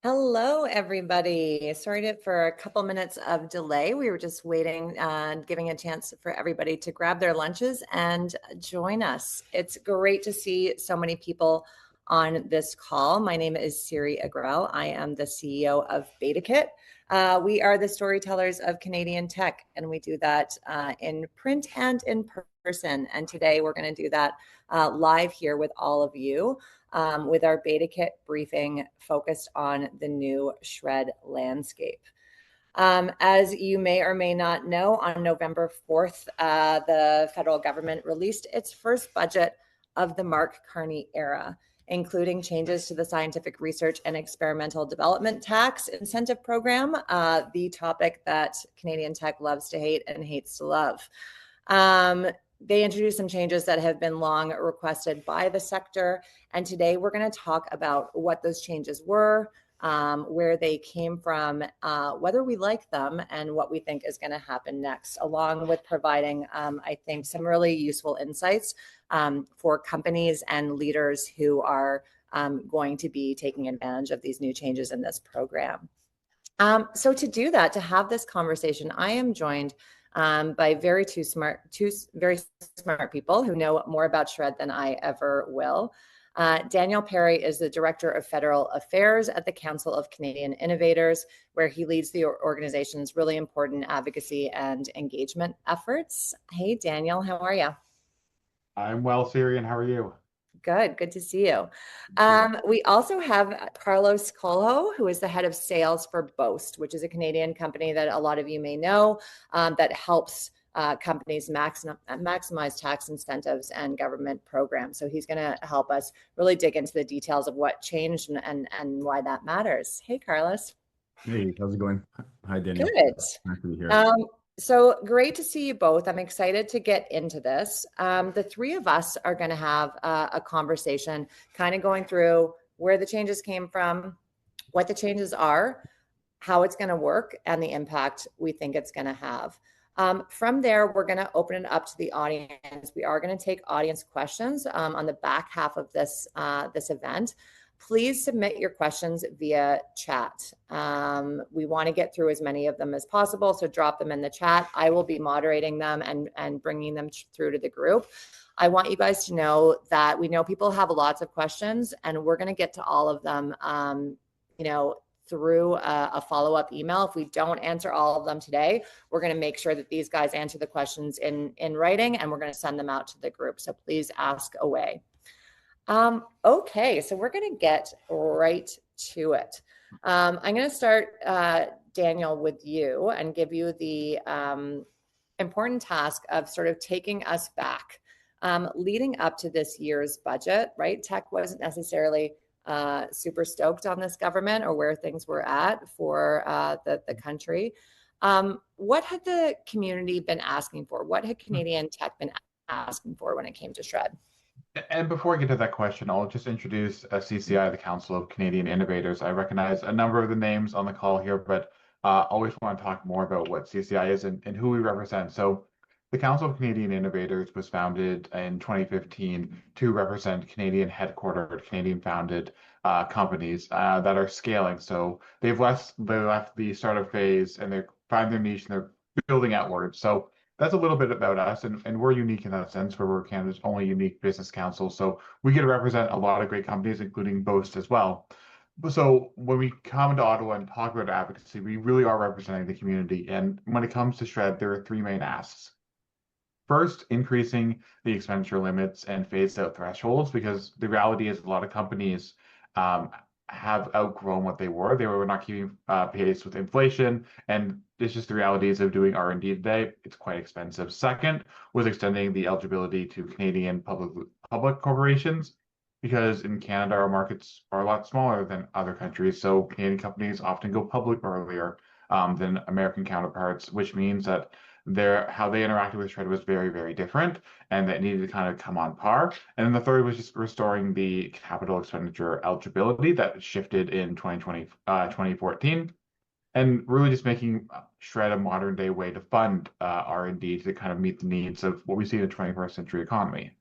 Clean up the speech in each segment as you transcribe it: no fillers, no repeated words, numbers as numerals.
Hello, everybody. Sorry for a couple minutes of delay. We were just waiting, giving a chance for everybody to grab their lunches and join us. It's great to see so many people on this call. My name is Siri Agrell. I am the CEO of BetaKit. We are the storytellers of Canadian tech, and we do that in print and in person. And today we're going to do that live here with all of you. With our BetaKit briefing focused on the new SR&ED landscape. As you may or may not know, on November 4th, the federal government released its first budget of the Mark Carney era, including changes to the Scientific Research and Experimental Development Tax Incentive Program, the topic that Canadian tech loves to hate and hates to love. They introduced some changes that have been long requested by the sector. And today we're going to talk about what those changes were, where they came from, whether we like them, and what we think is going to happen next, along with providing, I think, some really useful insights for companies and leaders who are going to be taking advantage of these new changes in this program. So to do that, to have this conversation, I am joined by two very smart people who know more about SR&ED than I ever will. Daniel Perry is the Director of Federal Affairs at the Council of Canadian Innovators, where he leads the organization's really important advocacy and engagement efforts. Hey, Daniel, how are you? I'm well, Siri, and how are you? Good to see you. We also have Carlos Coelho, who is the head of sales for Boast, which is a Canadian company that a lot of you may know, that helps companies maximize tax incentives and government programs. So he's going to help us really dig into the details of what changed and why that matters. Hey, Carlos. Hey, how's it going? Hi, Daniel. Good. Nice to be here. So great to see you both. I'm excited to get into this. The three of us are going to have a conversation kind of going through where the changes came from, what the changes are, how it's going to work, and the impact we think it's going to have. From there, we're going to open it up to the audience. We are going to take audience questions on the back half of this event. Please submit your questions via chat. We want to get through as many of them as possible, so drop them in the chat. I will be moderating them and bringing them through to the group. I want you guys to know that we know people have lots of questions, and we're going to get to all of them, through a follow-up email. If we don't answer all of them today, we're going to make sure that these guys answer the questions in writing, and we're going to send them out to the group. So please ask away. Okay, so we're going to get right to it. I'm going to start, Daniel, with you and give you the important task of sort of taking us back, leading up to this year's budget, right? Tech wasn't necessarily super stoked on this government or where things were at for the country. What had the community been asking for? What had Canadian tech been asking for when it came to SR&ED? And before I get to that question, I'll just introduce CCI, the Council of Canadian Innovators. I recognize a number of the names on the call here, but always want to talk more about what CCI is and who we represent. So the Council of Canadian Innovators was founded in 2015 to represent Canadian headquartered, Canadian founded companies that are scaling. So they left the startup phase and they find their niche and they're building outwards. So that's a little bit about us, and we're unique in that sense, where we're Canada's only unique business council. So we get to represent a lot of great companies, including Boast as well. So when we come to Ottawa and talk about advocacy, we really are representing the community. And when it comes to SR&ED, there are three main asks. First, increasing the expenditure limits and phase out thresholds, because the reality is a lot of companies have outgrown what they were. They were not keeping pace with inflation, and it's just the realities of doing R&D today. It's quite expensive. Second was extending the eligibility to Canadian public corporations, because in Canada, our markets are a lot smaller than other countries. So Canadian companies often go public earlier than American counterparts, which means that how they interacted with SR&ED was very, very different, and that needed to kind of come on par. And then the third was just restoring the capital expenditure eligibility that shifted in 2014, and really just making SR&ED a modern day way to fund R&D to kind of meet the needs of what we see in the 21st century economy.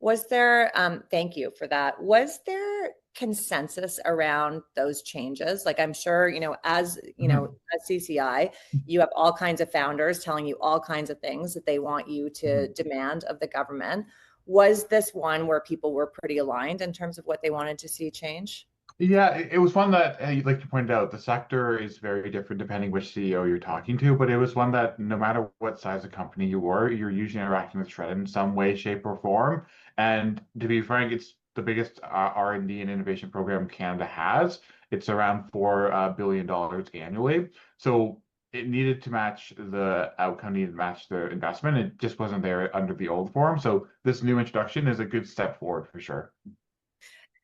Was there, thank you for that. Was there consensus around those changes? Like, I'm sure, as as CCI, you have all kinds of founders telling you all kinds of things that they want you to demand of the government. Was this one where people were pretty aligned in terms of what they wanted to see change? Yeah, it was one that, like you pointed out, the sector is very different depending which CEO you're talking to, but it was one that no matter what size of company you were, you're usually interacting with Shred in some way, shape, or form. And to be frank, it's the biggest R&D and innovation program Canada has. It's around $4 billion annually. So it needed to match the outcome, needed to match the investment. It just wasn't there under the old form. So this new introduction is a good step forward for sure.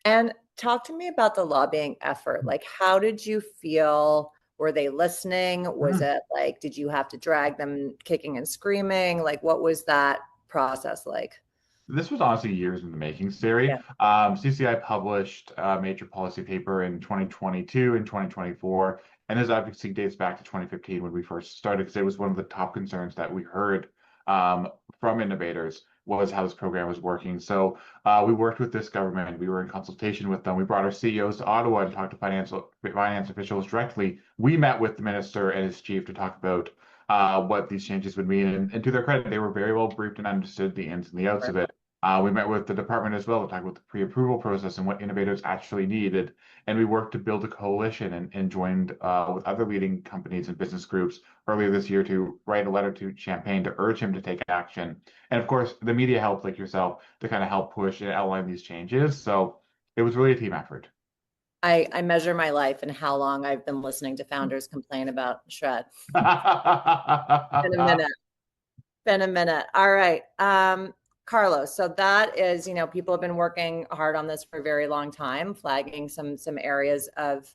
And talk to me about the lobbying effort. Like, how did you feel? Were they listening? Was it like, did you have to drag them kicking and screaming? Like, what was that process like? This was honestly years in the making, Siri. Yeah. CCI published a major policy paper in 2022 and 2024, and this advocacy dates back to 2015 when we first started, because it was one of the top concerns that we heard from innovators was how this program was working. So we worked with this government. We were in consultation with them. We brought our CEOs to Ottawa and talked to finance officials directly. We met with the minister and his chief to talk about what these changes would mean. And to their credit, they were very well briefed and understood the ins and the outs of it. We met with the department as well to talk about the pre-approval process and what innovators actually needed. And we worked to build a coalition and joined with other leading companies and business groups earlier this year to write a letter to Champagne to urge him to take action. And of course, the media helped, like yourself, to kind of help push and outline these changes. So it was really a team effort. I measure my life and how long I've been listening to founders complain about Shred. Been a minute. Been a minute. All right. Carlos, so that is, people have been working hard on this for a very long time, flagging some areas of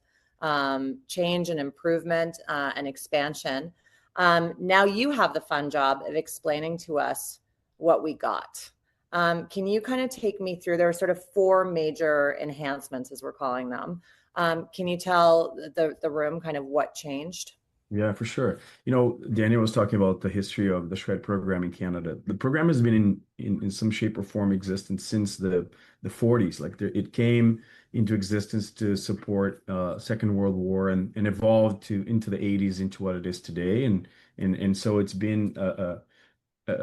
change and improvement and expansion. Now you have the fun job of explaining to us what we got. Can you kind of take me through, there are sort of four major enhancements, as we're calling them. Can you tell the room kind of what changed? Yeah, for sure. Daniel was talking about the history of the SR&ED program in Canada. The program has been in some shape or form existent since the 40s. Like it came into existence to support Second World War and evolved into the 80s into what it is today. And so it's been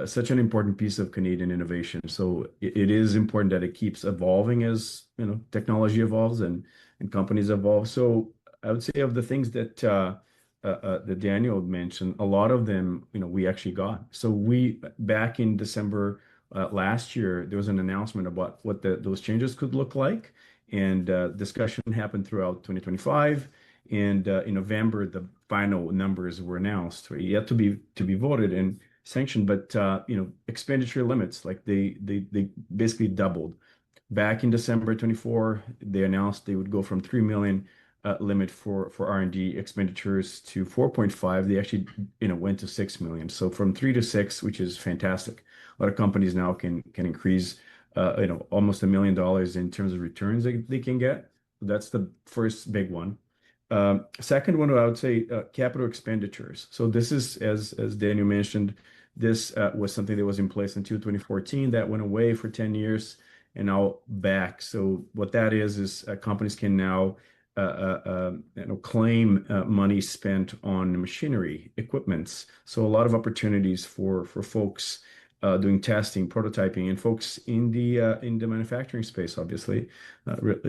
such an important piece of Canadian innovation. So it is important that it keeps evolving as technology evolves and companies evolve. So I would say of the things that Daniel mentioned, a lot of them we actually got. So we back in December last year, there was an announcement about what those changes could look like, and discussion happened throughout 2025. And in November, the final numbers were announced, yet to be voted and sanctioned. But expenditure limits, like they basically doubled. Back in December 24, they announced they would go from 3 million limit for R&D expenditures to 4.5. They actually went to 6 million. So from 3 to 6, which is fantastic. A lot of companies now can increase almost $1 million in terms of returns they can get. That's the first big one. Second one, I would say capital expenditures. So this is, as Daniel mentioned, this was something that was in place until 2014. That went away for 10 years and now back. So what that is companies can now claim money spent on machinery, equipments. So a lot of opportunities for folks doing testing, prototyping, and folks in the manufacturing space, obviously,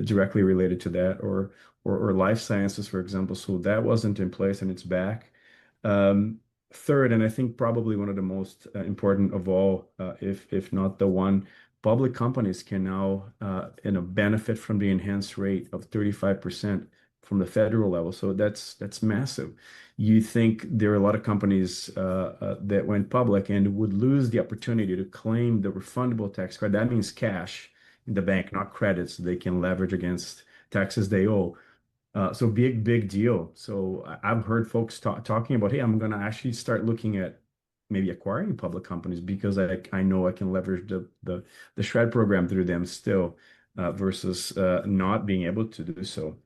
directly related to that, or life sciences, for example. So that wasn't in place and it's back. Third, and I think probably one of the most important of all, if not the one, public companies can now benefit from the enhanced rate of 35% from the federal level. So that's massive. You think there are a lot of companies that went public and would lose the opportunity to claim the refundable tax credit. That means cash in the bank, not credits they can leverage against taxes they owe. So big deal. So I've heard folks talking about, hey, I'm going to actually start looking at maybe acquiring public companies because I know I can leverage the SR&ED program through them still versus not being able to do so.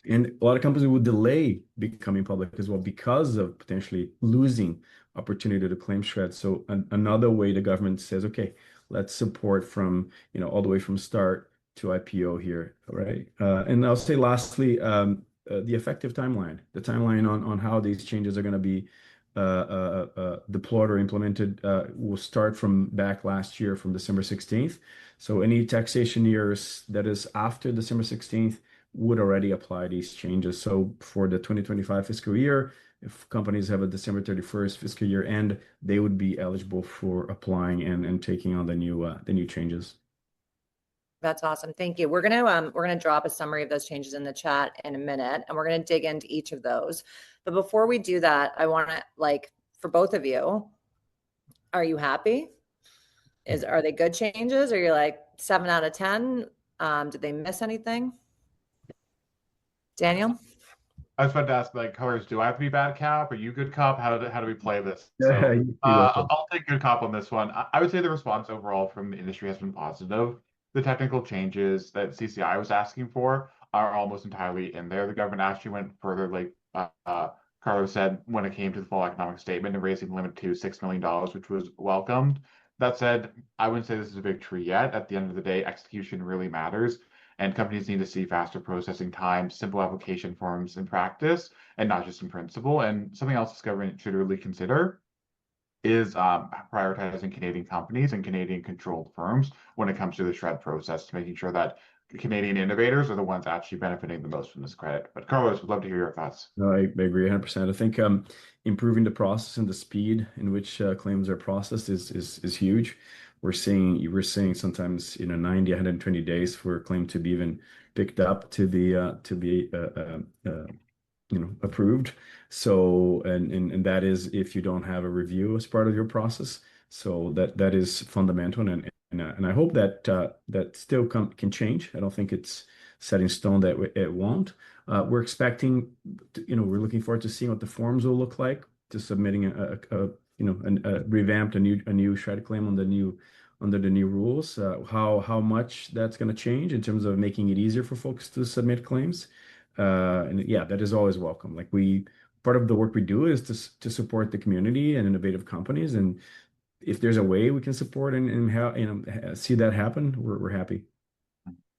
And a lot of companies would delay becoming public as well because of potentially losing opportunity to claim SR&ED. So another way the government says, okay, let's support from all the way from start to IPO here, right? And I'll say lastly, the effective timeline, the timeline on how these changes are going to be deployed or implemented will start from back last year from December 16th. So any taxation years that is after December 16th would already apply these changes. So for the 2025 fiscal year, if companies have a December 31st fiscal year end, they would be eligible for applying and taking on the new changes. That's awesome. Thank you. We're gonna drop a summary of those changes in the chat in a minute, and we're gonna dig into each of those. But before we do that, I want to, like, for both of you, are you happy? Are they good changes? Or you're like 7 out of 10? Did they miss anything? Daniel? I was about to ask, like, colors, do I have to be bad cop? Are you good cop? How do we play this? Yeah, So you go for it. I'll take good cop on this one. I would say the response overall from the industry has been positive. The technical changes that CCI was asking for are almost entirely in there. The government actually went further, like Carlos said, when it came to the full economic statement and raising the limit to $6 million, which was welcomed. That said, I wouldn't say this is a victory yet. At the end of the day, execution really matters. And companies need to see faster processing times, simple application forms in practice, and not just in principle. And something else this government should really consider is prioritizing Canadian companies and Canadian controlled firms when it comes to the SR&ED process, making sure that Canadian innovators are the ones actually benefiting the most from this credit. But Carlos, would love to hear your thoughts. No, I agree 100%. I think improving the process and the speed in which claims are processed is huge. We're seeing sometimes 90, 120 days for a claim to be even picked up to be approved. So and that is if you don't have a review as part of your process. So that is fundamental, and I hope that that still can change. I don't think it's set in stone that it won't. We're expecting, we're looking forward to seeing what the forms will look like, to submitting a revamped, a new SR&ED claim under the new rules. How much that's going to change in terms of making it easier for folks to submit claims. And yeah, that is always welcome. Like part of the work we do is to support the community and innovative companies. And if there's a way we can support and how, see that happen, we're happy.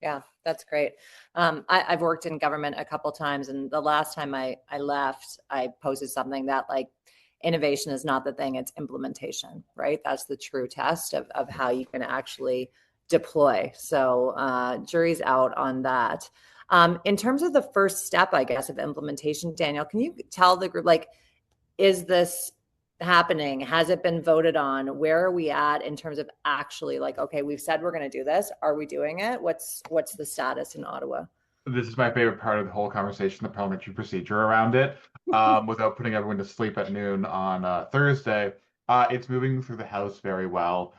Yeah, that's great. I've worked in government a couple times, and the last time I left, I posted something that, like, innovation is not the thing, it's implementation, right? That's the true test of how you can actually deploy. So jury's out on that. In terms of the first step, I guess, of implementation, Daniel, can you tell the group, like, is this happening? Has it been voted on? Where are we at in terms of actually, like, okay, we've said we're going to do this. Are we doing it? What's the status in Ottawa? This is my favorite part of the whole conversation, the parliamentary procedure around it. Without putting everyone to sleep at noon on Thursday, it's moving through the House very well.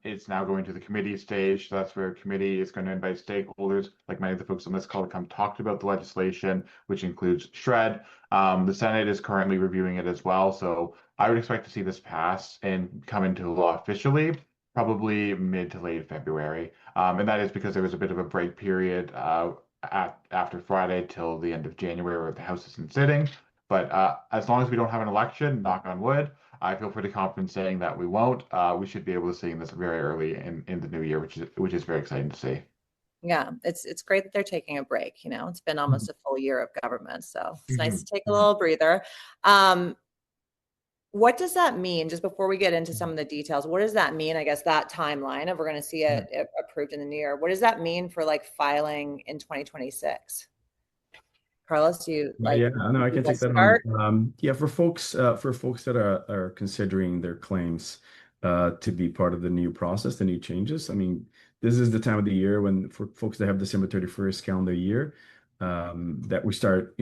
It's now going to the committee stage. So that's where committee is going to invite stakeholders, like many of the folks on this call, to come talk about the legislation, which includes SR&ED. The Senate is currently reviewing it as well. So I would expect to see this pass and come into law officially probably mid to late February. And that is because there was a bit of a break period after Friday till the end of January where the House isn't sitting. But as long as we don't have an election, knock on wood, I feel pretty confident saying that we won't. We should be able to see this very early in the new year, which is very exciting to see. Yeah, it's great that they're taking a break. It's been almost a full year of government, so it's nice to take a little breather. What does that mean? Just before we get into some of the details, what does that mean? I guess that timeline of we're going to see it approved in the new year. What does that mean for, like, filing in 2026? Carlos, you like? Yeah, no, I can take that on. Yeah, for folks that are considering their claims to be part of the new process, the new changes. I mean, this is the time of the year when, for folks that have December 31st calendar year, that we start,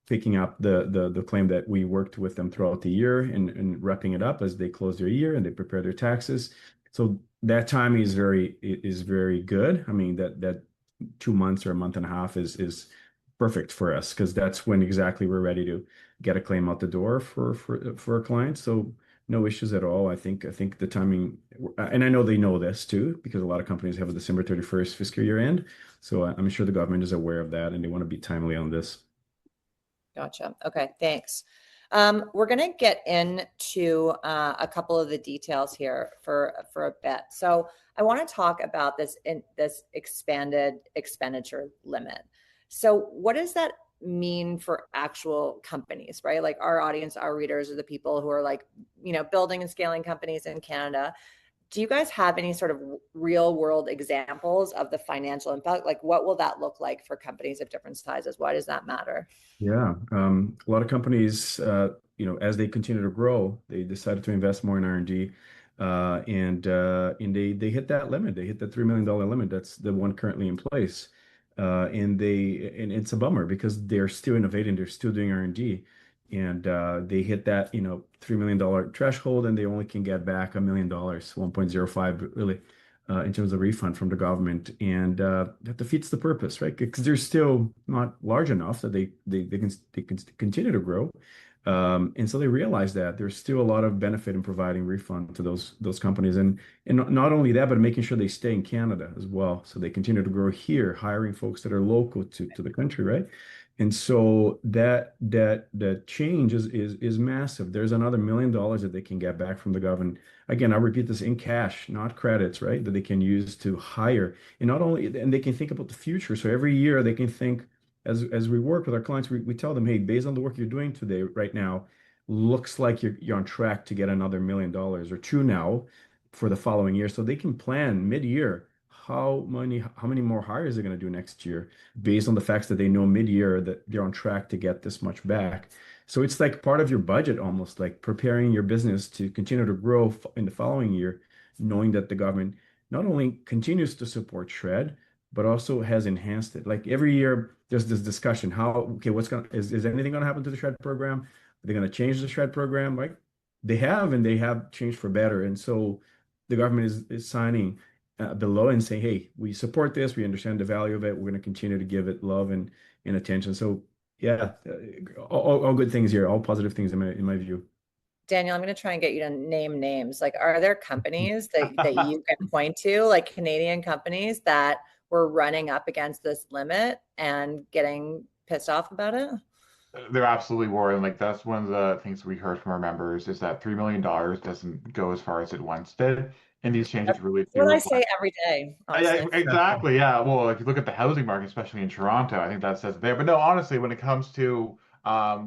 picking up the claim that we worked with them throughout the year and wrapping it up as they close their year and they prepare their taxes. So that time is very good. I mean, that 2 months or a month and a half is perfect for us, because that's when exactly we're ready to get a claim out the door for our clients. So no issues at all. I think the timing, and I know they know this too, because a lot of companies have a December 31st fiscal year end. So I'm sure the government is aware of that and they want to be timely on this. Gotcha. Okay, thanks. We're going to get into a couple of the details here for a bit. So I want to talk about this expanded expenditure limit. So what does that mean for actual companies, right? Like our audience, our readers are the people who are like, building and scaling companies in Canada. Do you guys have any sort of real world examples of the financial impact? Like what will that look like for companies of different sizes? Why does that matter? Yeah, a lot of companies, as they continue to grow, they decided to invest more in R&D, and they hit that limit. They hit the $3 million limit. That's the one currently in place, and it's a bummer because they're still innovating, they're still doing R&D, and they hit that $3 million threshold, and they only can get back $1 million, 1.05 really, in terms of refund from the government, and that defeats the purpose, right? Because they're still not large enough that they can continue to grow, and so they realize that there's still a lot of benefit in providing refund to those companies, and not only that, but making sure they stay in Canada as well, so they continue to grow here, hiring folks that are local to the country, right? And so that change is massive. There's another $1 million that they can get back from the government. Again, I'll repeat this, in cash, not credits, right? That they can use to hire. And not only, and they can think about the future. So every year they can think, as we work with our clients, we tell them, hey, based on the work you're doing today, right now, looks like you're on track to get another $1 million or two now for the following year. So they can plan mid-year how many more hires they're going to do next year based on the facts that they know mid-year that they're on track to get this much back. So it's like part of your budget, almost like preparing your business to continue to grow in the following year, knowing that the government not only continues to support SR&ED, but also has enhanced it. Like every year, there's this discussion: is anything going to happen to the SR&ED program? Are they going to change the SR&ED program? Right? And they have changed for better. And so the government is signing below and saying, hey, we support this, we understand the value of it, we're going to continue to give it love and attention. So yeah, all good things here, all positive things in my view. Daniel, I'm going to try and get you to name names. Like, are there companies that you can point to, like Canadian companies that were running up against this limit and getting pissed off about it? They're absolutely worrying. Like that's one of the things we heard from our members is that $3 million doesn't go as far as it once did, and these changes really That's do what I reflect. say every day, Yeah, honestly. exactly. Yeah. Well, if you look at the housing market, especially in Toronto, I think that says it there. But no, honestly, when it comes to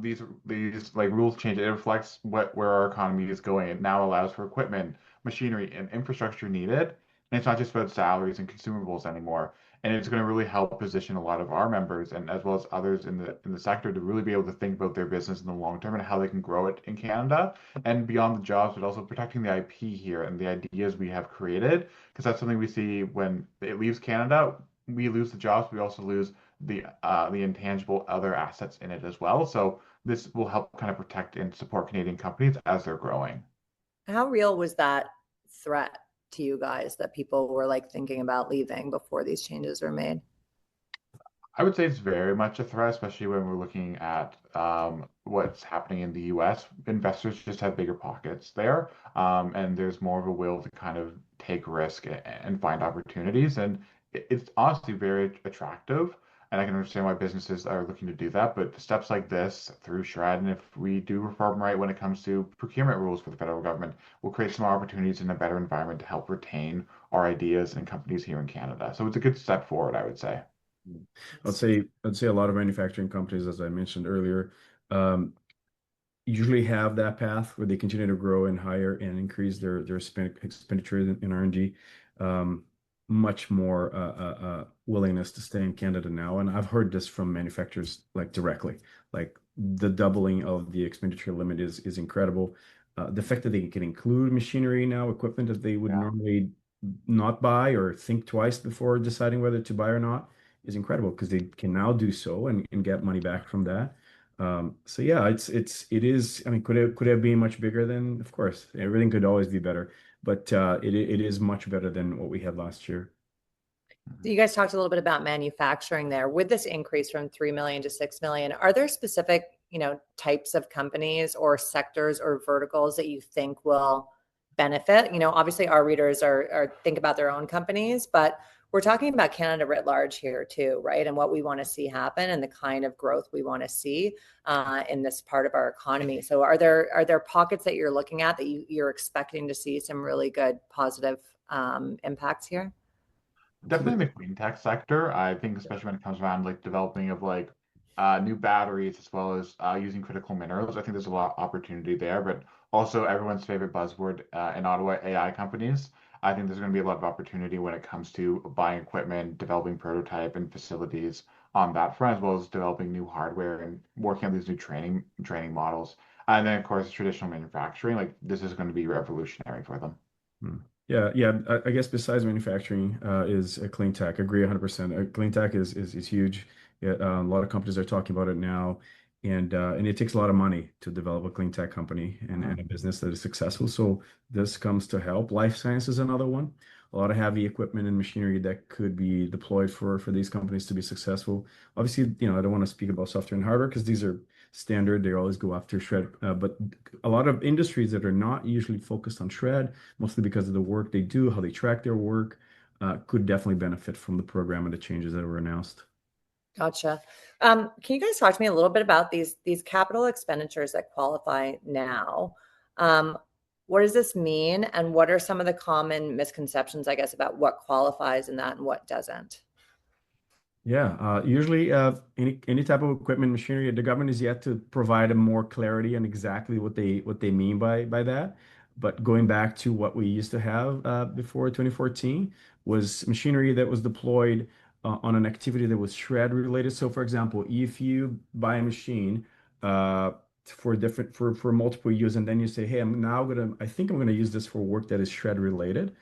these like rules change, it reflects where our economy is going. It now allows for equipment, machinery, and infrastructure needed. And it's not just about salaries and consumables anymore. And it's going to really help position a lot of our members and as well as others in the sector to really be able to think about their business in the long term and how they can grow it in Canada and beyond the jobs, but also protecting the IP here and the ideas we have created because that's something we see when it leaves Canada. We lose the jobs, we also lose the intangible other assets in it as well. So this will help kind of protect and support Canadian companies as they're growing. How real was that threat to you guys that people were like thinking about leaving before these changes were made? I would say it's very much a threat, especially when we're looking at what's happening in the US. Investors just have bigger pockets there, and there's more of a will to kind of take risk and find opportunities. And it's honestly very attractive. And I can understand why businesses are looking to do that. But steps like this through SR&ED, and if we do reform right when it comes to procurement rules for the federal government, will create some opportunities in a better environment to help retain our ideas and companies here in Canada. So it's a good step forward, I would say. I'd say a lot of manufacturing companies, as I mentioned earlier, um, usually have that path where they continue to grow and hire and increase their expenditure in R&D. Much more willingness to stay in Canada now, and I've heard this from manufacturers like directly, like the doubling of the expenditure limit is incredible. The fact that they can include machinery now, equipment that they would Yeah. normally not buy or think twice before deciding whether to buy or not is incredible because they can now do so and get money back from that. So yeah, it is. I mean, could it be much bigger than? Of course, everything could always be better, but it is much better than what we had last year. You guys talked a little bit about manufacturing there. With this increase from 3 million to 6 million, are there specific, types of companies or sectors or verticals that you think will benefit? Obviously our readers are think about their own companies, but we're talking about Canada writ large here too, right? And what we want to see happen and the kind of growth we want to see in this part of our economy. So are there pockets that you're looking at that you're expecting to see some really good positive impacts here? Definitely in the clean tech sector. I think especially when it comes around like developing of like new batteries as well as using critical minerals. I think there's a lot of opportunity there, but also everyone's favorite buzzword in Ottawa, AI companies. I think there's going to be a lot of opportunity when it comes to buying equipment, developing prototype and facilities on that front, as well as developing new hardware and working on these new training models. And then of course traditional manufacturing, like this is going to be revolutionary for them. Hmm. Yeah, yeah. I guess besides manufacturing, is clean tech. Agree 100%. Clean tech is huge. Yeah, a lot of companies are talking about it now, and it takes a lot of money to develop a clean tech company and a business that is successful. So this comes to help. Life science is another one. A lot of heavy equipment and machinery that could be deployed for these companies to be successful. Obviously, I don't want to speak about software and hardware because these are standard. They always go after shred. But a lot of industries that are not usually focused on shred, mostly because of the work they do, how they track their work, could definitely benefit from the program and the changes that were announced. Gotcha. Can you guys talk to me a little bit about these capital expenditures that qualify now? What does this mean, and what are some of the common misconceptions, I guess, about what qualifies in that and what doesn't? Yeah, usually any type of equipment, machinery, the government is yet to provide a more clarity on exactly what they mean by that. But going back to what we used to have before 2014 was machinery that was deployed on an activity that was shred related. So, for example, if you buy a machine for multiple use, and then you say, "Hey, I think I'm gonna use this for work that is shred related,"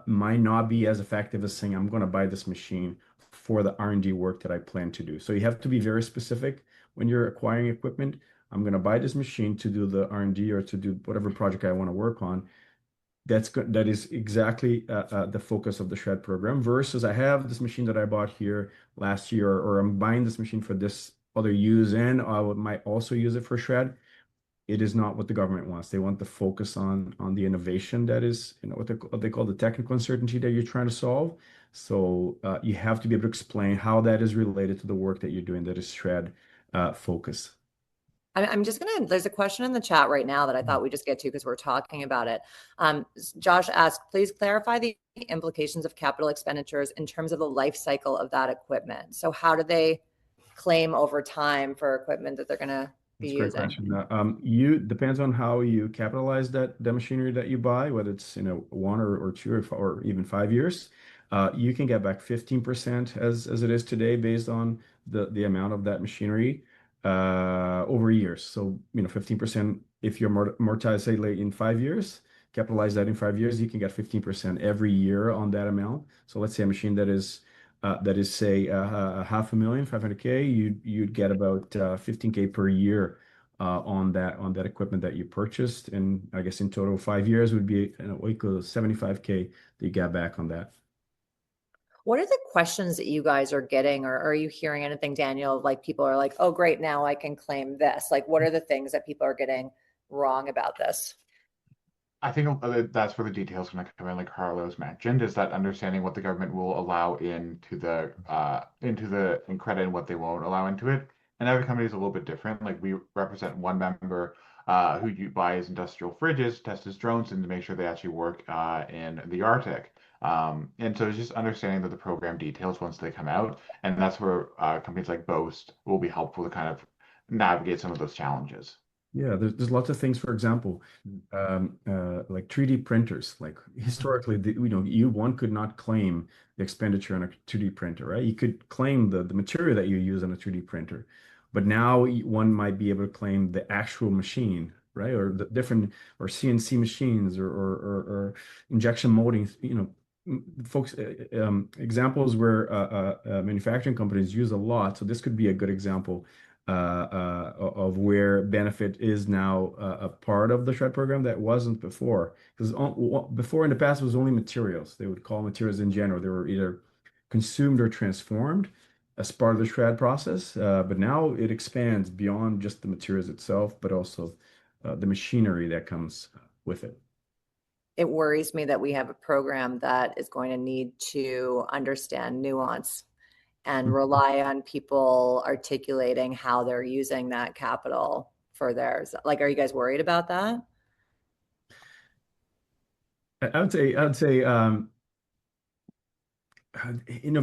might not be as effective as saying, "I'm gonna buy this machine for the R&D work that I plan to do." So you have to be very specific when you're acquiring equipment. I'm going to buy this machine to do the R&D or to do whatever project I want to work on. That is exactly the focus of the shred program versus I have this machine that I bought here last year, or I'm buying this machine for this other use and might also use it for shred. It is not what the government wants. They want the focus on the innovation that is, what they call the technical uncertainty that you're trying to solve. So you have to be able to explain how that is related to the work that you're doing that is shred focus. I'm just gonna, there's a question in the chat right now that I thought we'd just get to because we're talking about it. Josh asked, please clarify the implications of capital expenditures in terms of the life cycle of that equipment. So how do they claim over time for equipment that they're gonna be That's a great using? question. You depends on how you capitalize the machinery that you buy, whether it's 1 or 2 or even 5 years. You can get back 15% as it is today based on the amount of that machinery over years. So 15% if you amortize say late in 5 years, capitalize that in 5 years, you can get 15% every year on that amount. So let's say a machine that is say 500,000, 500K, you'd get about 15K per year on that equipment that you purchased, and I guess in total 5 years would be equal to 75K that you got back on that. What are the questions that you guys are getting, or are you hearing anything, Daniel? Like people are like, oh, great, now I can claim this. Like, what are the things that people are getting wrong about this? I think that's where the details going to come in, like Carlos mentioned, is that understanding what the government will allow into the in credit and what they won't allow into it. And every company is a little bit different. Like we represent one member who buys industrial fridges, tests his drones, and to make sure they actually work in the Arctic. And so it's just understanding that the program details once they come out, and that's where companies like Boast will be helpful to kind of navigate some of those challenges. Yeah, there's lots of things. For example, like 3D printers. Like historically, one could not claim the expenditure on a 2D printer, right? You could claim the material that you use on a 3D printer, but now one might be able to claim the actual machine, right? Or the different or CNC machines or injection molding. Folks, examples where manufacturing companies use a lot. So this could be a good example of where benefit is now a part of the shred program that wasn't before. Because before in the past it was only materials. They would call materials in general. They were either consumed or transformed as part of the shred process. But now it expands beyond just the materials itself, but also the machinery that comes with it. it worries me that we have a program that is going to need to understand nuance and rely on people articulating how they're using that capital for theirs. Like, are you guys worried about that? I would say, the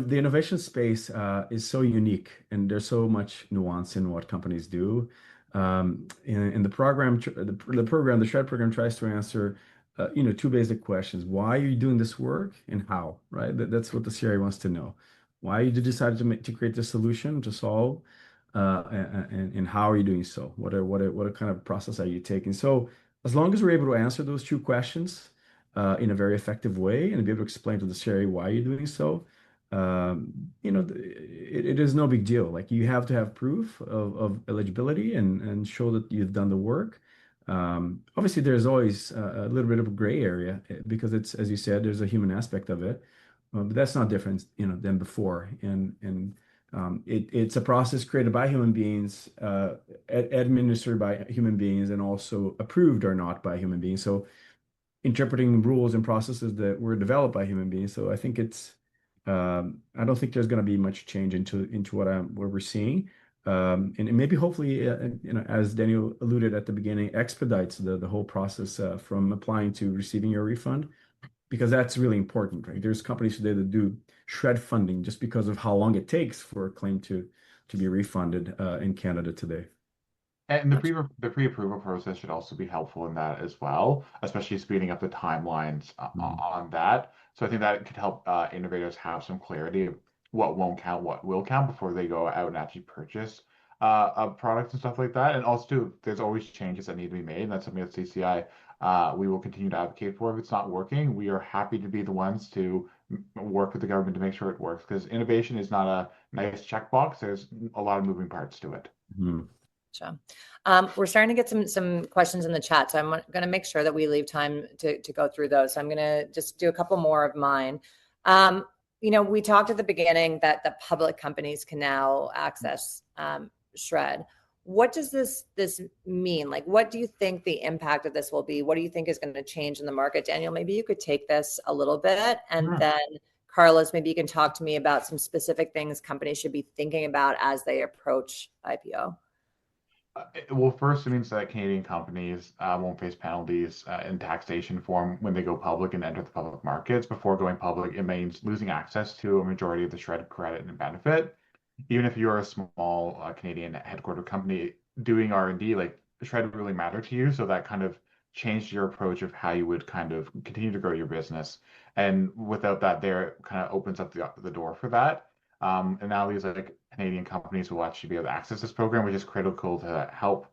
innovation space is so unique, and there's so much nuance in what companies do. In the program, the SR&ED program tries to answer, two basic questions: why are you doing this work, and how? Right? That's what the CRA wants to know. Why you decided to create this solution to solve, and how are you doing so? What kind of process are you taking? So as long as we're able to answer those two questions in a very effective way and be able to explain to the CRA why you're doing so, it is no big deal. Like, you have to have proof of eligibility and show that you've done the work. Obviously, there's always a little bit of a gray area because it's, as you said, there's a human aspect of it. But that's not different, than before. It's a process created by human beings, administered by human beings, and also approved or not by human beings. So interpreting rules and processes that were developed by human beings. So I think I don't think there's going to be much change into what we're seeing. And maybe hopefully, as Daniel alluded at the beginning, expedites the whole process from applying to receiving your refund, because that's really important, right? There's companies today that do SR&ED funding just because of how long it takes for a claim to be refunded in Canada today. And the pre-approval process should also be helpful in that as well, especially speeding up the timelines on that. So I think that could help innovators have some clarity of what won't count, what will count before they go out and actually purchase a product and stuff like that. And also, too, there's always changes that need to be made. And that's something that CCI we will continue to advocate for. If it's not working, we are happy to be the ones to work with the government to make sure it works, because innovation is not a nice checkbox. There's a lot of moving parts to it. Mhm. Gotcha. We're starting to get some questions in the chat, so I'm going to make sure that we leave time to go through those. So I'm going to just do a couple more of mine. We talked at the beginning that the public companies can now access SR&ED. What does this mean? Like, what do you think the impact of this will be? What do you think is going to change in the market? Daniel, maybe you could take this a little bit, and then Carlos, maybe you can talk to me about some specific things companies should be thinking about as they approach IPO. Well, first, it means that Canadian companies won't face penalties in taxation form when they go public and enter the public markets. Before going public, it means losing access to a majority of the SR&ED credit and benefit. Even if you're a small Canadian headquartered company doing R&D, like, SR&ED really matter to you. So that kind of changed your approach of how you would kind of continue to grow your business. And without that, there kind of opens up the door for that. And now these like Canadian companies will actually be able to access this program, which is critical to help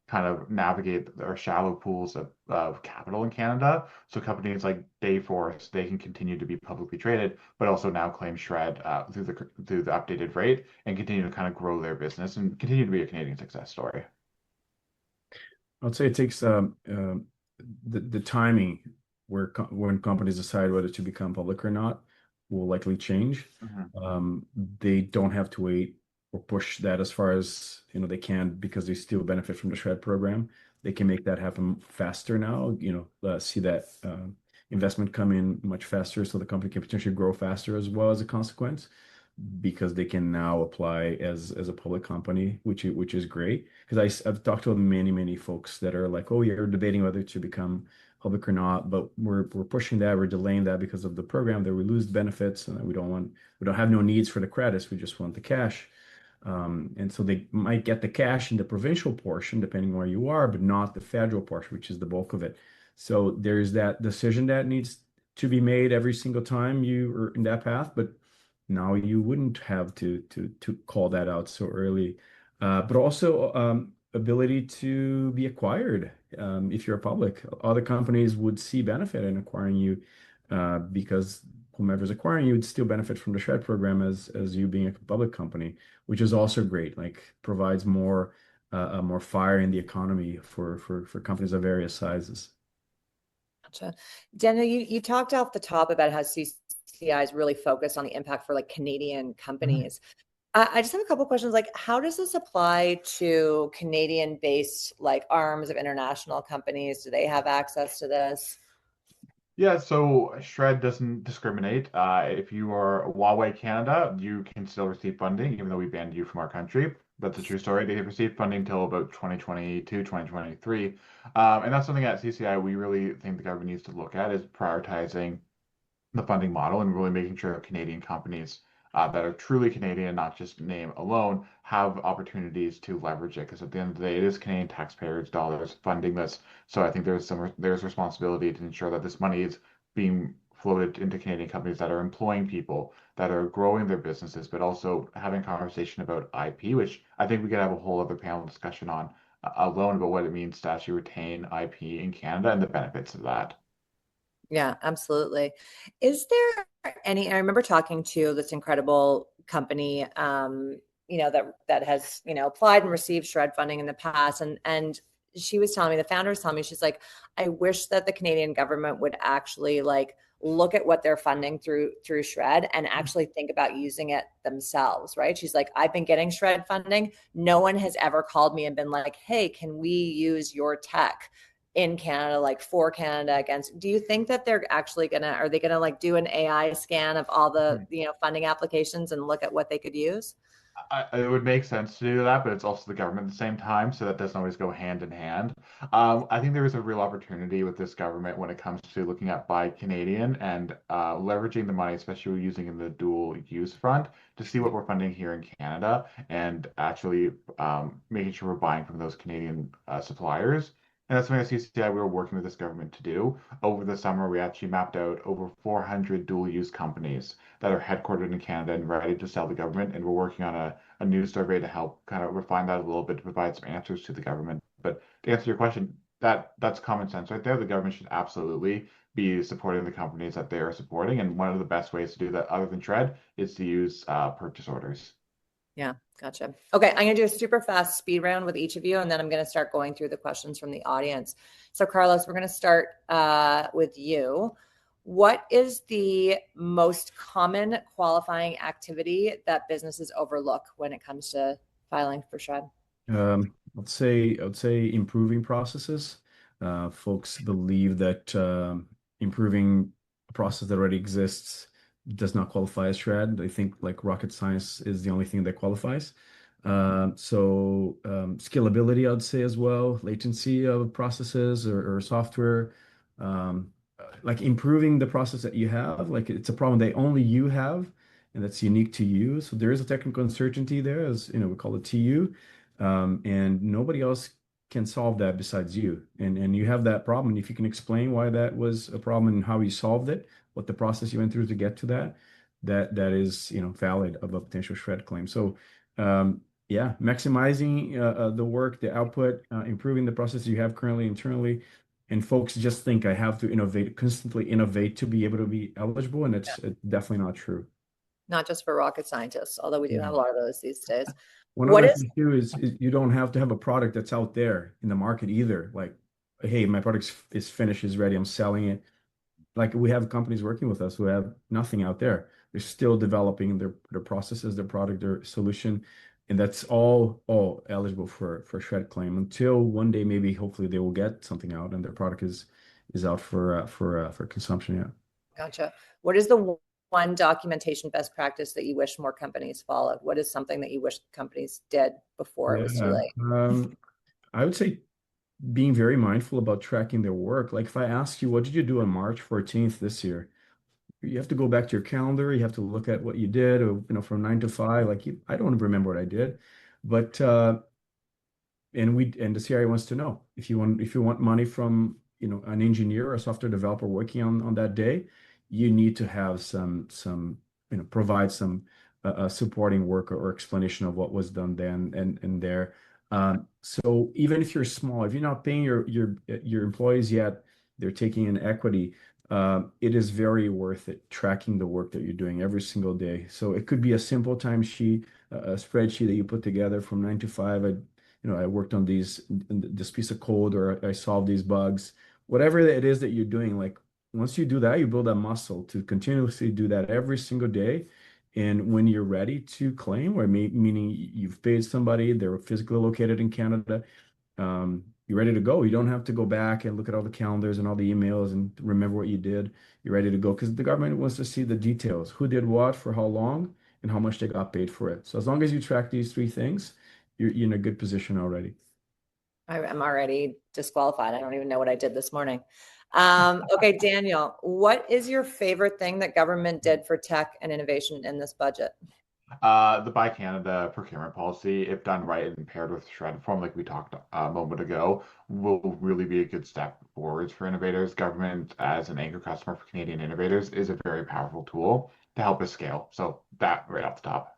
kind of navigate our shallow pools of capital in Canada. So companies like Dayforce, they can continue to be publicly traded, but also now claim SR&ED through the updated rate and continue to kind of grow their business and continue to be a Canadian success story. I'd say it takes the timing when companies decide whether to become public or not will likely change. They don't have to wait or push that as far as they can, because they still benefit from the SR&ED program. They can make that happen faster now. See that investment come in much faster, so the company can potentially grow faster as well as a consequence, because they can now apply as a public company, which is great. Because I've talked to many folks that are like, oh, you're debating whether to become public or not, but we're pushing that, we're delaying that because of the program, that we lose benefits, and we don't have no needs for the credits, we just want the cash. And so they might get the cash in the provincial portion, depending where you are, but not the federal portion, which is the bulk of it. So there's that decision that needs to be made every single time you are in that path, but now you wouldn't have to call that out so early. But also ability to be acquired. If you're public, other companies would see benefit in acquiring you, because whomever's acquiring you would still benefit from the SR&ED program as you being a public company, which is also great. Like, provides more fire in the economy for companies of various sizes. Gotcha. Daniel, you talked off the top about how CCI is really focused on the impact for like Canadian companies. I just have a couple questions. Like, how does this apply to Canadian-based like arms of international companies? Do they have access to this? Yeah, so Shred doesn't discriminate. If you are Huawei Canada, you can still receive funding, even though we banned you from our country. That's a true story. They received funding until about 2022, 2023. And that's something at CCI we really think the government needs to look at is prioritizing the funding model and really making sure that Canadian companies that are truly Canadian, not just name alone, have opportunities to leverage it. Because at the end of the day, it is Canadian taxpayers' dollars funding this. So I think there's responsibility to ensure that this money is being floated into Canadian companies that are employing people, that are growing their businesses, but also having a conversation about IP, which I think we could have a whole other panel discussion on alone about what it means to actually retain IP in Canada and the benefits of that. Yeah, absolutely. Is there any, I remember talking to this incredible company, that has, applied and received SR&ED funding in the past. And she was telling me, the founder was telling me, she's like, I wish that the Canadian government would actually like look at what they're funding through SR&ED and actually think about using it themselves, right? She's like, I've been getting SR&ED funding. No one has ever called me and been like, hey, can we use your tech in Canada, like for Canada against, do you think that are they gonna like do an AI scan of all the, funding applications and look at what they could use? It would make sense to do that, but it's also the government at the same time, so that doesn't always go hand in hand. I think there is a real opportunity with this government when it comes to looking at Buy Canadian and leveraging the money, especially using in the dual use front, to see what we're funding here in Canada and actually making sure we're buying from those Canadian suppliers. And that's something at CCI we were working with this government to do. Over the summer, we actually mapped out over 400 dual use companies that are headquartered in Canada and ready to sell the government. And we're working on a new survey to help kind of refine that a little bit to provide some answers to the government. But to answer your question, that's common sense right there. The government should absolutely be supporting the companies that they are supporting. And one of the best ways to do that, other than SR&ED, is to use purchase orders. Yeah, gotcha. Okay, I'm gonna do a super fast speed round with each of you, and then I'm gonna start going through the questions from the audience. So Carlos, we're gonna start with you. What is the most common qualifying activity that businesses overlook when it comes to filing for SR&ED? I would say improving processes. Folks believe that improving a process that already exists does not qualify as SR&ED. They think like rocket science is the only thing that qualifies. Scalability, I'd say as well, latency of processes or software, like improving the process that you have, like it's a problem that only you have and that's unique to you. So there is a technical uncertainty there, as we call it TU, and nobody else can solve that besides you. And you have that problem. And if you can explain why that was a problem and how you solved it, what the process you went through to get to that is valid of a potential SR&ED claim. So yeah, maximizing the work, the output, improving the process you have currently internally. And folks just think I have to innovate, constantly innovate to be able to be eligible, and it's definitely not true. Not just for rocket scientists, although we do have a lot of those these days. One What other is thing too is you don't have to have a product that's out there in the market either. Like, hey, my product is finished, is ready, I'm selling it. Like we have companies working with us who have nothing out there. They're still developing their processes, their product, their solution, and that's all eligible for SR&ED claim until one day maybe hopefully they will get something out and their product is out for consumption. Yeah. Gotcha. What is the one documentation best practice that you wish more companies followed? What is something that you wish companies did before it was too late? I would say being very mindful about tracking their work. Like if I ask you, what did you do on March 14th this year? You have to go back to your calendar. You have to look at what you did, or, from 9 to 5. Like I don't remember what I did, but and the CRA wants to know if you want money from an engineer or a software developer working on that day, you need to have some provide some supporting work or explanation of what was done then and there. So even if you're small, if you're not paying your employees yet, they're taking in equity. It is very worth it tracking the work that you're doing every single day. So it could be a simple timesheet, a spreadsheet that you put together from 9 to 5. I worked on this piece of code, or I solved these bugs. Whatever it is that you're doing, like once you do that, you build a muscle to continuously do that every single day. And when you're ready to claim, or meaning you've paid somebody, they're physically located in Canada, you're ready to go. You don't have to go back and look at all the calendars and all the emails and remember what you did. You're ready to go because the government wants to see the details, who did what for how long and how much they got paid for it. So as long as you track these three things, you're in a good position already. I'm already disqualified. I don't even know what I did this morning. Okay, Daniel, what is your favorite thing that government did for tech and innovation in this budget? The Buy Canada procurement policy, if done right and paired with shred reform, like we talked a moment ago, will really be a good step forwards for innovators. Government, as an anchor customer for Canadian innovators, is a very powerful tool to help us scale. So that right off the top.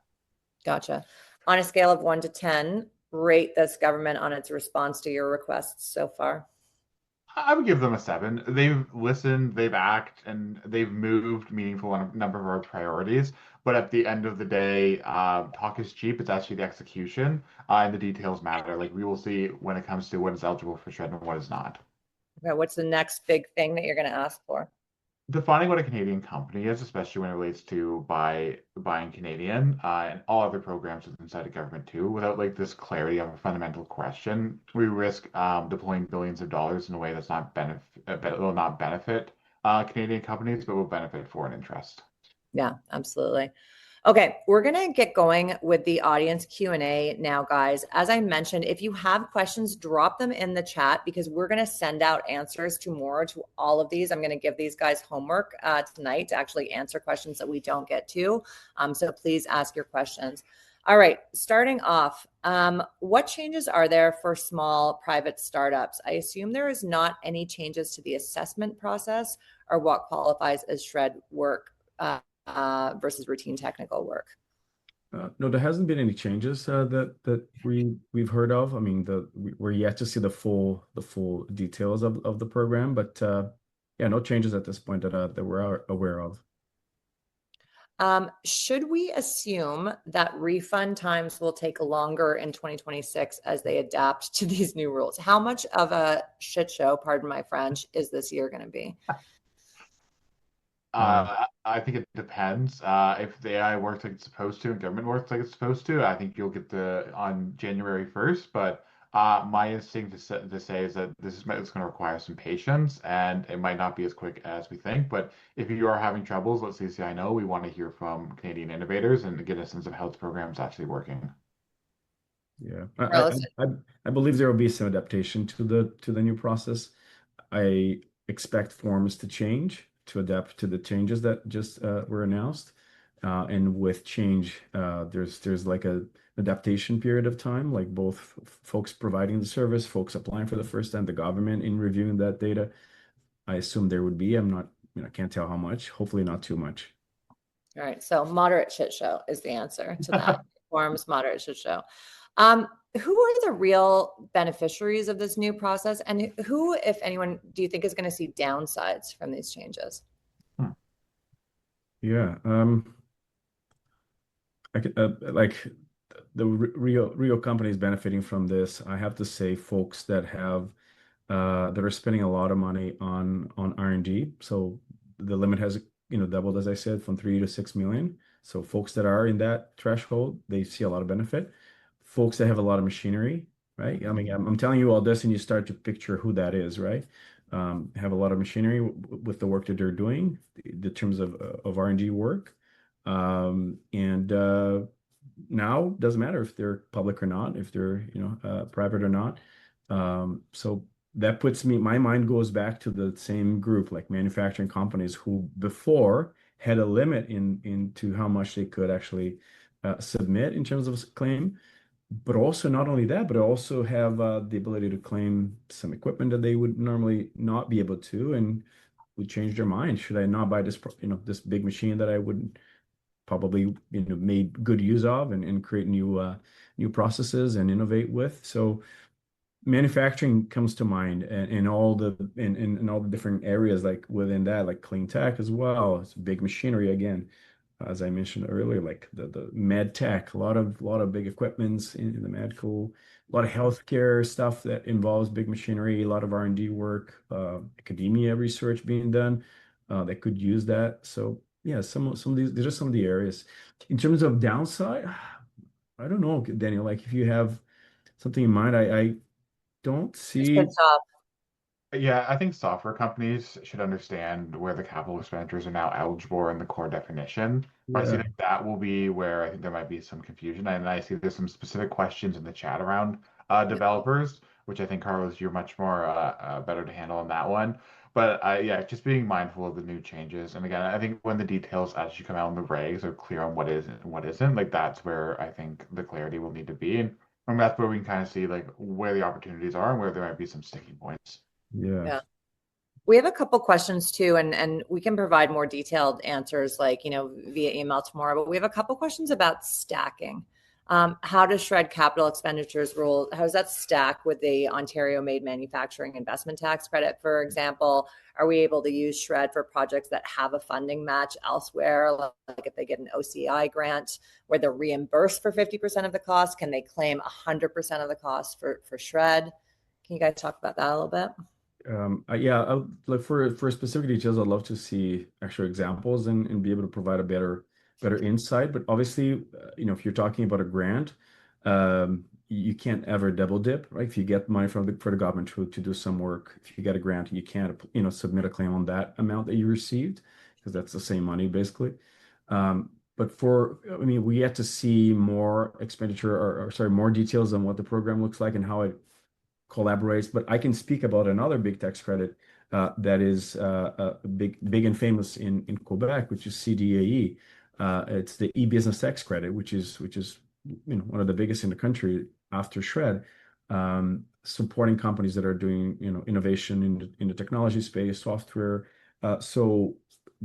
Gotcha. On a scale of 1 to 10, rate this government on its response to your requests so far. I would give them a 7. They've listened, they've acted, and they've moved meaningful on a number of our priorities. But at the end of the day, talk is cheap. It's actually the execution, and the details matter. Like we will see when it comes to what is eligible for shred and what is not. Okay, what's the next big thing that you're going to ask for? Defining what a Canadian company is, especially when it relates to buying Canadian, and all other programs inside of government too, without like this clarity of a fundamental question, we risk deploying billions of dollars in a way that's not will not benefit Canadian companies, but will benefit foreign interest. Yeah, absolutely. Okay, we're going to get going with the audience Q&A now, guys. As I mentioned, if you have questions, drop them in the chat because we're going to send out answers tomorrow to all of these. I'm going to give these guys homework tonight to actually answer questions that we don't get to. So please ask your questions. All right, starting off, what changes are there for small private startups? I assume there is not any changes to the assessment process or what qualifies as shred work versus routine technical work. No, there hasn't been any changes that we've heard of. I mean, we're yet to see the full details of the program, but yeah, no changes at this point that we're aware of. Should we assume that refund times will take longer in 2026 as they adapt to these new rules? How much of a shit show, pardon my French, is this year going to be? I think it depends. If the AI works like it's supposed to and government works like it's supposed to, I think you'll get on January 1st. But my instinct to say is that it's going to require some patience and it might not be as quick as we think. But if you are having troubles, let CCI know. We want to hear from Canadian innovators and get a sense of how the program is actually working. Yeah, Carlos? I believe there will be some adaptation to the new process. I expect forms to change to adapt to the changes that just were announced. And with change, there's like a adaptation period of time, like both folks providing the service, folks applying for the first time, the government in reviewing that data. I assume there would be. I'm not, can't tell how much. Hopefully not too much. All right, so moderate shit show is the answer to that. Forms, moderate shit show. Who are the real beneficiaries of this new process, and who, if anyone, do you think is going to see downsides from these changes? Yeah, I could, like the real companies benefiting from this. I have to say, folks that are spending a lot of money on R&D. So the limit has doubled, as I said, from 3 to 6 million. So folks that are in that threshold, they see a lot of benefit. Folks that have a lot of machinery, right? I mean, I'm telling you all this, and you start to picture who that is, right? Have a lot of machinery with the work that they're doing, the terms of R&D work, and now doesn't matter if they're public or not, if they're private or not. So that puts my mind goes back to the same group, like manufacturing companies who before had a limit into how much they could actually submit in terms of claim. But also not only that, but also have the ability to claim some equipment that they would normally not be able to, and would change their mind. Should I not buy this, this big machine that I would probably, made good use of and create new processes and innovate with? So manufacturing comes to mind, and in all the different areas, like within that, like clean tech as well. It's big machinery again, as I mentioned earlier, like the med tech, a lot of big equipments in the medical, a lot of healthcare stuff that involves big machinery, a lot of R&D work, academia research being done that could use that. So yeah, some of these are some of the areas. In terms of downside, I don't know, Daniel. Like if you have something in mind, don't Just see. pissed off. Yeah, I think software companies should understand where the capital expenditures are now eligible in the core definition. But I see Yeah, that that will be where I think there might be some confusion. And I see there's some specific questions in the chat around developers, which I think, Carlos, you're much more better to handle on that one. But yeah, just being mindful of the new changes. And again, I think when the details actually come out in the regs are clear on what is and what isn't, like that's where I think the clarity will need to be. And that's where we can kind of see like where the opportunities are and where there might be some sticking points. yeah. Yeah. We have a couple questions too, and we can provide more detailed answers, like via email tomorrow. But we have a couple questions about stacking. How does SR&ED capital expenditures rule? How does that stack with the Ontario-made manufacturing investment tax credit, for example? Are we able to use SR&ED for projects that have a funding match elsewhere, like if they get an OCI grant where they're reimbursed for 50% of the cost? Can they claim 100% of the cost for SR&ED? Can you guys talk about that a little bit? Yeah, like for specific details, I'd love to see actual examples and be able to provide a better insight. But obviously, if you're talking about a grant, you can't ever double dip, right? If you get money from for the government to do some work, if you get a grant, you can't, submit a claim on that amount that you received because that's the same money basically. But I mean, we yet to see more expenditure or sorry, more details on what the program looks like and how it collaborates. But I can speak about another big tax credit that is big and famous in Quebec, which is CDAE. It's the e-business tax credit, which is one of the biggest in the country after SR&ED, supporting companies that are doing innovation in the technology space, software. So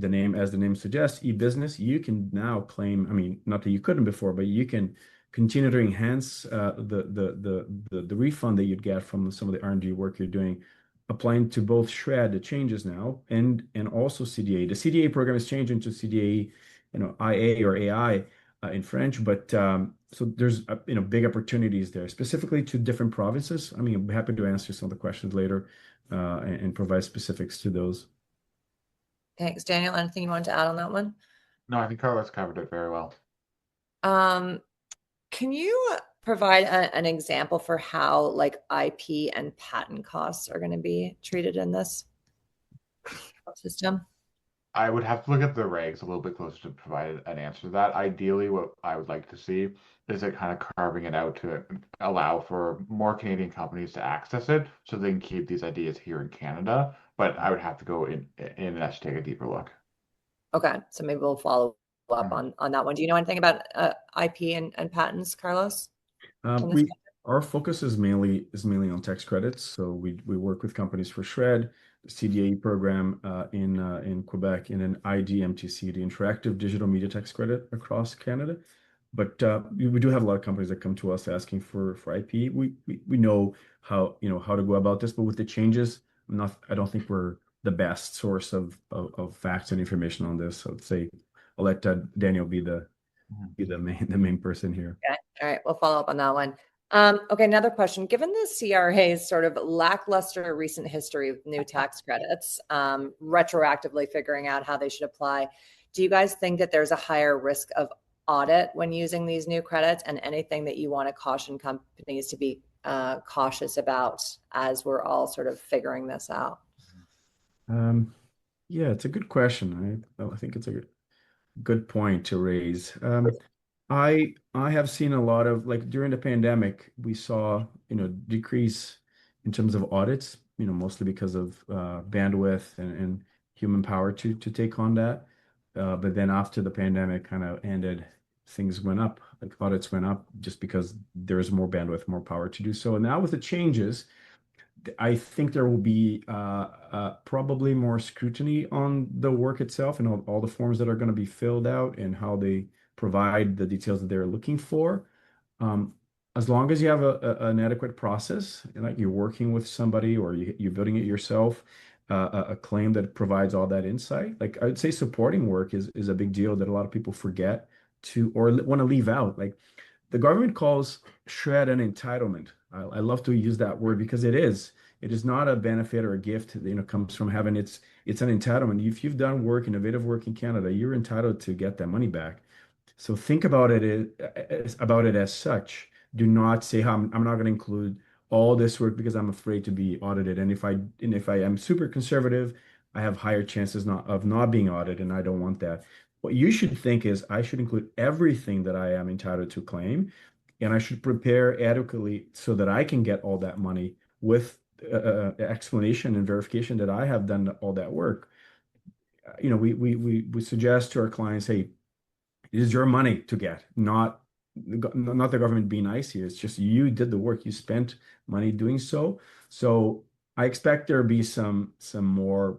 as the name suggests, e-business, you can now claim. I mean, not that you couldn't before, but you can continue to enhance the refund that you'd get from some of the R&D work you're doing, applying to both SR&ED, the changes now, and also CDA. The CDA program is changing to CDA, IA or AI in French, but so there's big opportunities there, specifically to different provinces. I mean, I'll be happy to answer some of the questions later and provide specifics to those. Thanks, Daniel. Anything you wanted to add on that one? No, I think Carlos covered it very well. Can you provide an example for how like IP and patent costs are going to be treated in this system? I would have to look at the regs a little bit closer to provide an answer to that. Ideally, what I would like to see is it kind of carving it out to allow for more Canadian companies to access it so they can keep these ideas here in Canada. But I would have to go in and actually take a deeper look. Okay, so maybe we'll follow up Mhm. on that one. Do you know anything about IP and patents, Carlos? Our focus is mainly on tax credits. So we work with companies for SR&ED, the CDAE program in Quebec, and an IDMTC, the Interactive Digital Media Tax Credit across Canada. But we do have a lot of companies that come to us asking for IP. We know how to go about this, but with the changes, I don't think we're the best source of facts and information on this. So I'll let Daniel be the main person here. Okay. All right, we'll follow up on that one. Okay, another question. Given the CRA's sort of lackluster recent history with new tax credits, retroactively figuring out how they should apply, do you guys think that there's a higher risk of audit when using these new credits, and anything that you want to caution companies to be cautious about as we're all sort of figuring this out? Yeah, it's a good question. I think it's a good point to raise. I have seen a lot of, like, during the pandemic, we saw decrease in terms of audits, mostly because of bandwidth and human power to take on that. But then after the pandemic kind of ended, things went up, like audits went up just because there's more bandwidth, more power to do so. And now with the changes, I think there will be probably more scrutiny on the work itself and all the forms that are going to be filled out and how they provide the details that they're looking for. As long as you have an adequate process, like you're working with somebody or you're building it yourself, a claim that provides all that insight. Like I would say supporting work is a big deal that a lot of people forget to or want to leave out. Like the government calls SR&ED an entitlement. I love to use that word because it is. It is not a benefit or a gift that comes from having it's an entitlement. If you've done work, innovative work in Canada, you're entitled to get that money back. So think about it as such. Do not say, I'm not going to include all this work because I'm afraid to be audited. And if I am super conservative, I have higher chances of not being audited, and I don't want that. What you should think is I should include everything that I am entitled to claim, and I should prepare adequately so that I can get all that money with explanation and verification that I have done all that work. We suggest to our clients, hey, it is your money to get, not the government being nice here. It's just you did the work, you spent money doing so. So I expect there be some more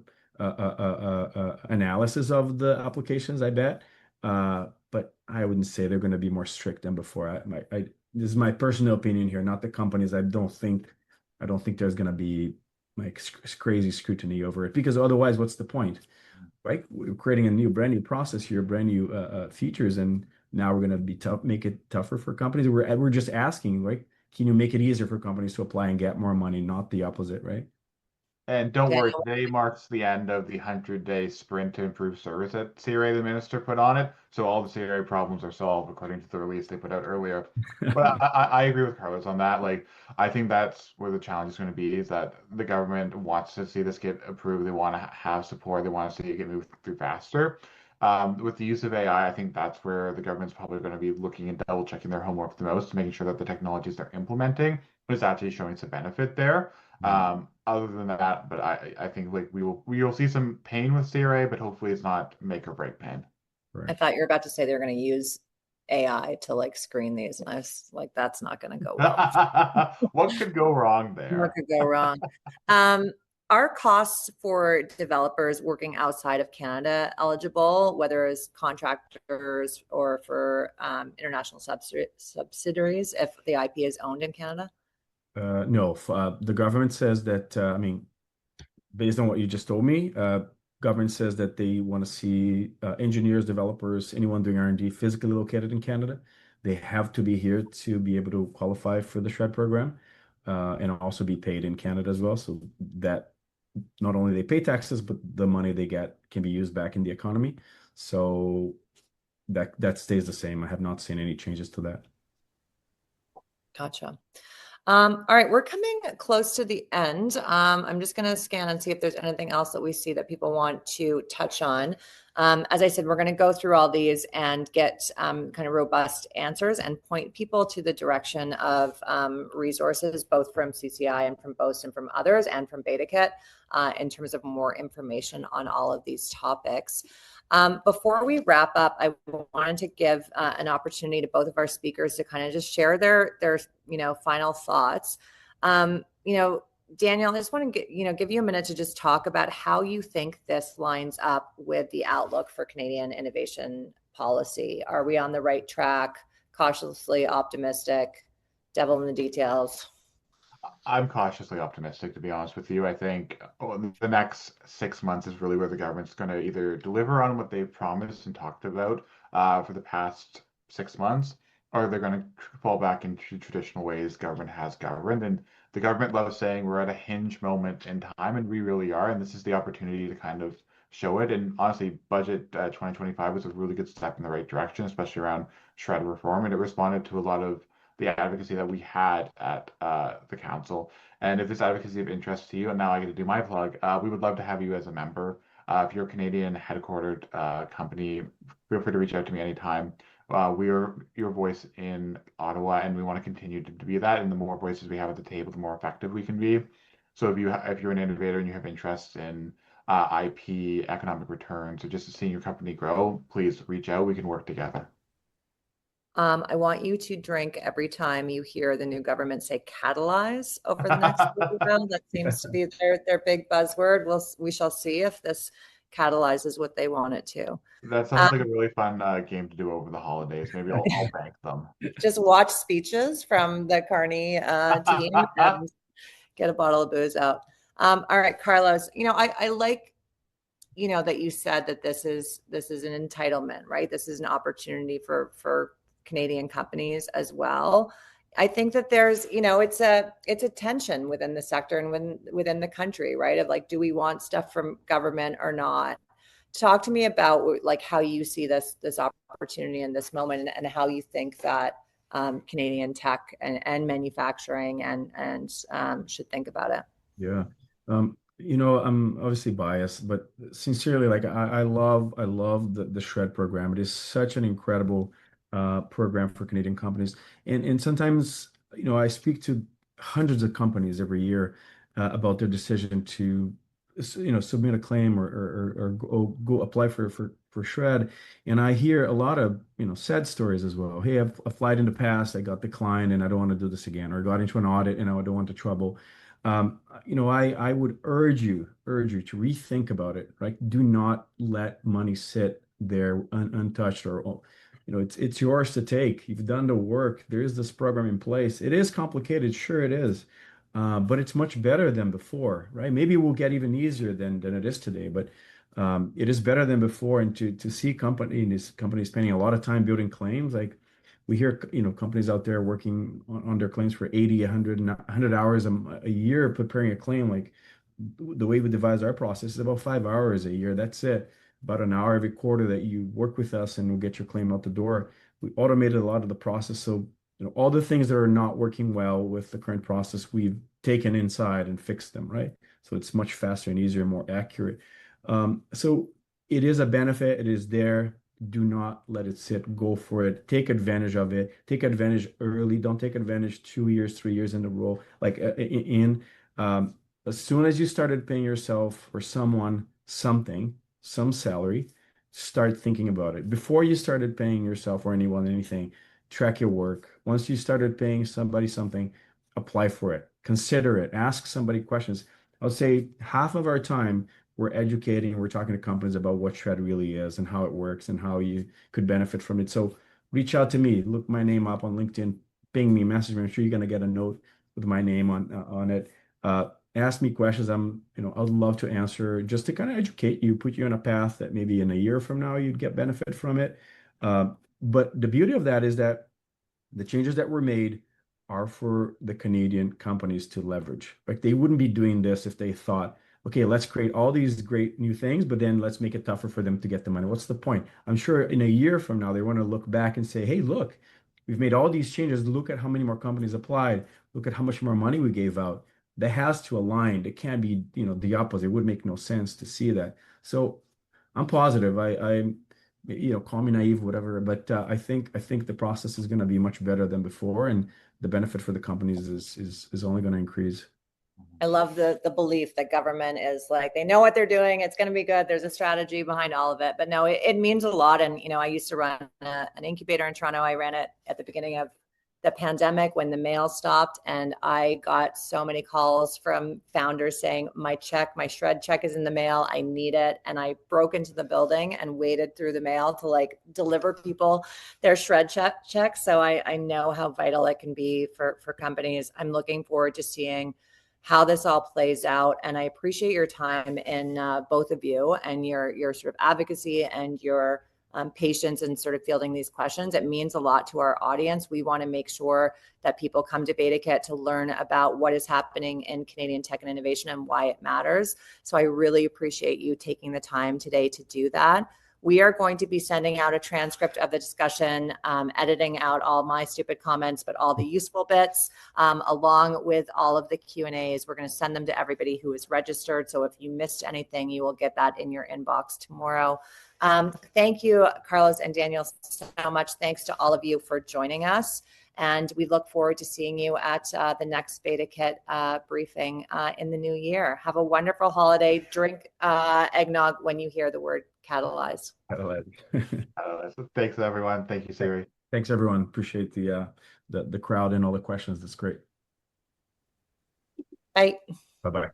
analysis of the applications, I bet. But I wouldn't say they're going to be more strict than before. This is my personal opinion here, not the companies. I don't think there's going to be like crazy scrutiny over it, because otherwise, what's the point? Right? We're creating a brand new process here, brand new features, and now we're going to be make it tougher for companies. We're just asking, right? Can you make it easier for companies to apply and get more money, not the opposite, right? And don't worry, Daniel, today marks the end of the 100-day sprint to improve service that CRA, the minister, put on it. So all the CRA problems are solved according to the release they put out earlier. But I agree with Carlos on that. Like, I think that's where the challenge is going to be, is that the government wants to see this get approved. They want to have support. They want to see it get moved through faster. With the use of AI, I think that's where the government's probably going to be looking and double checking their homework the most, making sure that the technologies they're implementing is actually showing some benefit there. Other than that, but I think like we will see some pain with CRA, but hopefully it's not make or break pain. I Right. thought you were about to say they're going to use AI to like screen these, and I was like, that's not going to go well. What could go wrong What there? could go wrong? Um, are costs for developers working outside of Canada eligible, whether as contractors or for international subsidiaries, if the IP is owned in Canada? No, the government says that, I mean, based on what you just told me, government says that they want to see engineers, developers, anyone doing R&D physically located in Canada. They have to be here to be able to qualify for the SR&ED program, and also be paid in Canada as well. So that not only they pay taxes, but the money they get can be used back in the economy. So that stays the same. I have not seen any changes to that. Gotcha. All right, we're coming close to the end. I'm just going to scan and see if there's anything else that we see that people want to touch on. As I said, we're going to go through all these and get kind of robust answers and point people to the direction of resources, both from CCI and from Boast and from others and from BetaKit, in terms of more information on all of these topics. Before we wrap up, I wanted to give an opportunity to both of our speakers to kind of just share their final thoughts. Daniel, I just want to give you a minute to just talk about how you think this lines up with the outlook for Canadian innovation policy. Are we on the right track? Cautiously optimistic? Devil in the details? I'm cautiously optimistic, to be honest with you. I think the next 6 months is really where the government's going to either deliver on what they've promised and talked about for the past 6 months, or they're going to fall back into traditional ways government has governed. And the government loves saying we're at a hinge moment in time, and we really are. And this is the opportunity to kind of show it. And honestly, budget 2025 was a really good step in the right direction, especially around shred reform. And it responded to a lot of the advocacy that we had at the council. And if this advocacy of interest to you, and now I get to do my plug, we would love to have you as a member. If you're a Canadian headquartered company, feel free to reach out to me anytime. We are your voice in Ottawa, and we want to continue to be that. And the more voices we have at the table, the more effective we can be. So if you're an innovator and you have interest in IP, economic returns, or just seeing your company grow, please reach out. We can work together. I want you to drink every time you hear the new government say catalyze over the next week or so. That seems to be their big buzzword. We shall see if this catalyzes what they want it to. That sounds like a really fun game to do over the holidays. Maybe I'll bank them. Just watch speeches from the Carney team and get a bottle of booze out. All right, Carlos, I like that you said that this is an entitlement, right? This is an opportunity for Canadian companies as well. I think that there's, it's a tension within the sector and within the country, right? Of like, do we want stuff from government or not? Talk to me about like how you see this opportunity in this moment, and how you think that Canadian tech and manufacturing and should think about it. Yeah. I'm obviously biased, but sincerely, like I love the SR&ED program. It is such an incredible program for Canadian companies. And sometimes, I speak to hundreds of companies every year about their decision to, submit a claim or go apply for SR&ED. And I hear a lot of, sad stories as well. Hey, I've applied in the past, I got declined, and I don't want to do this again, or got into an audit and I don't want the trouble. I would urge you to rethink about it, right? Do not let money sit there untouched or, it's yours to take. You've done the work. There is this program in place. It is complicated, sure it is, but it's much better than before, right? Maybe it will get even easier than it is today, but it is better than before. And to see companies spending a lot of time building claims, like we hear, companies out there working on their claims for 80, 100 hours a year preparing a claim. Like the way we devise our process is about 5 hours a year. That's it. About an hour every quarter that you work with us and we'll get your claim out the door. We automated a lot of the process. So, all the things that are not working well with the current process, we've taken inside and fixed them, right? So it's much faster and easier and more accurate. So it is a benefit. It is there. Do not let it sit. Go for it. Take advantage of it. Take advantage early. Don't take advantage 2 years, 3 years in a row. Like as soon as you started paying yourself or someone something, some salary, start thinking about it. Before you started paying yourself or anyone anything, track your work. Once you started paying somebody something, apply for it. Consider it. Ask somebody questions. I'll say half of our time we're educating, we're talking to companies about what SR&ED really is and how it works and how you could benefit from it. So reach out to me, look my name up on LinkedIn, ping me, message me. I'm sure you're going to get a note with my name on it. Ask me questions. I'd love to answer, just to kind of educate you, put you on a path that maybe in a year from now you'd get benefit from it. But the beauty of that is that the changes that were made are for the Canadian companies to leverage. Like they wouldn't be doing this if they thought, okay, let's create all these great new things, but then let's make it tougher for them to get the money. What's the point? I'm sure in a year from now, they want to look back and say, hey, look, we've made all these changes. Look at how many more companies applied. Look at how much more money we gave out. That has to align. It can't be, the opposite. It would make no sense to see that. So I'm positive. I'm, call me naive, whatever, but I think the process is going to be much better than before, and the benefit for the companies is only going to increase. I love the belief that government is like, they know what they're doing. It's going to be good. There's a strategy behind all of it. But no, it means a lot. And, I used to run an incubator in Toronto. I ran it at the beginning of the pandemic when the mail stopped. And I got so many calls from founders saying, my SR&ED check is in the mail. I need it. And I broke into the building and waded through the mail to deliver people their SR&ED checks. So I know how vital it can be for companies. I'm looking forward to seeing how this all plays out. And I appreciate your time in both of you and your sort of advocacy and your patience in sort of fielding these questions. It means a lot to our audience. We want to make sure that people come to BetaKit to learn about what is happening in Canadian tech and innovation and why it matters. So I really appreciate you taking the time today to do that. We are going to be sending out a transcript of the discussion, editing out all my stupid comments, but all the useful bits, along with all of the Q&As. We're going to send them to everybody who is registered. So if you missed anything, you will get that in your inbox tomorrow. Thank you, Carlos and Daniel, so much. Thanks to all of you for joining us. And we look forward to seeing you at the next BetaKit briefing in the new year. Have a wonderful holiday. Drink eggnog when you hear the word catalyze. Thanks, everyone. Thank you, Siri. Thanks, everyone. Appreciate the crowd and all the questions. That's great. Bye. Bye-bye.